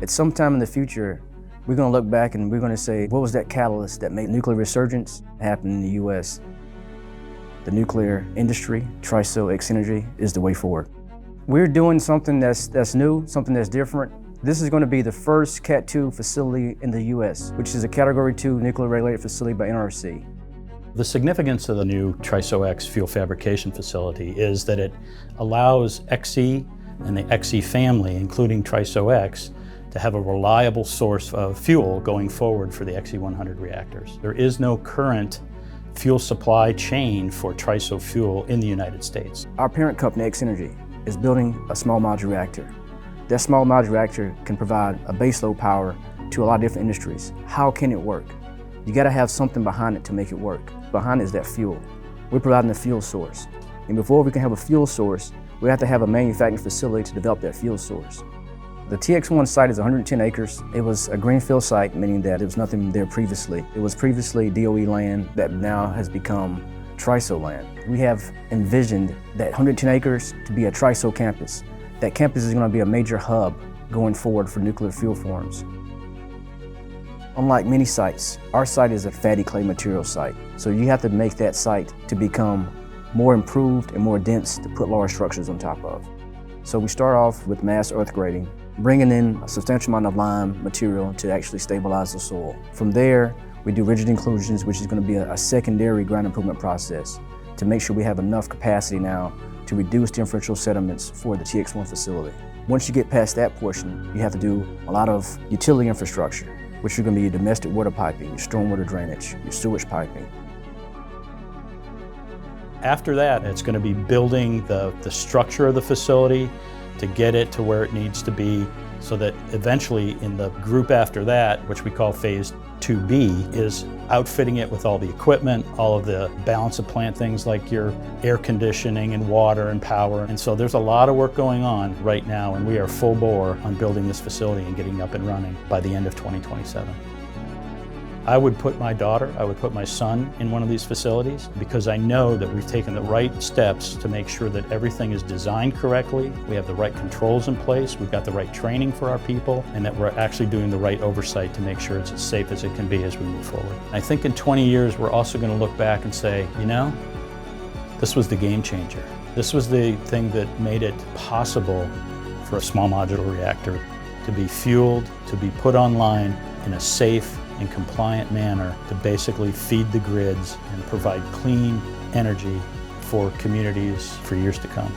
At some time in the future, we're going to look back and we're going to say, what was that catalyst that made nuclear resurgence happen in the U.S.? The nuclear industry, TRISO X-Energy, is the way forward. We're doing something that's new, something that's different. This is going to be the first Cat 2 facility in the U.S., which is a Category 2 nuclear regulated facility by NRC. The significance of the new TRISO X fuel fabrication facility is that it allows XE and the XE family, including TRISO X, to have a reliable source of fuel going forward for the XE100 reactors. There is no current fuel supply chain for TRISO fuel in the United States. Our parent company, X-Energy, is building a small modular reactor. That small modular reactor can provide a baseload power to a lot of different industries. How can it work? You gotta have something behind it to make it work. Behind it is that fuel. We're providing the fuel source. And before we can have a fuel source, we have to have a manufacturing facility to develop that fuel source. The TX1 site is 110 acres. It was a greenfield site, meaning that there was nothing there previously. It was previously DOE land that now has become TRISO land. We have envisioned that 110 acres to be a TRISO campus. That campus is going to be a major hub going forward for nuclear fuel forms. Unlike many sites, our site is a fatty clay material site. So you have to make that site to become more improved and more dense to put large structures on top of. So we start off with mass earth grading, bringing in a substantial amount of lime material to actually stabilize the soil. From there, we do rigid inclusions, which is going to be a secondary ground improvement process to make sure we have enough capacity now to reduce differential sediments for the TX1 facility. Once you get past that portion, you have to do a lot of utility infrastructure, which are going to be your domestic water piping, your stormwater drainage, your sewage piping. After that, it's going to be building the structure of the facility to get it to where it needs to be, so that eventually in the group after that, which we call Phase 2B, is outfitting it with all the equipment, all of the balance of plant things like your air conditioning and water and power. And so there's a lot of work going on right now, and we are full bore on building this facility and getting up and running by the end of 2027. I would put my daughter, I would put my son in one of these facilities, because I know that we've taken the right steps to make sure that everything is designed correctly, we have the right controls in place, we've got the right training for our people, and that we're actually doing the right oversight to make sure it's as safe as it can be as we move forward. I think in 20 years, we're also going to look back and say, you know, this was the game changer. This was the thing that made it possible for a small modular reactor to be fueled, to be put online in a safe and compliant manner to basically feed the grids and provide clean energy for communities for years to come.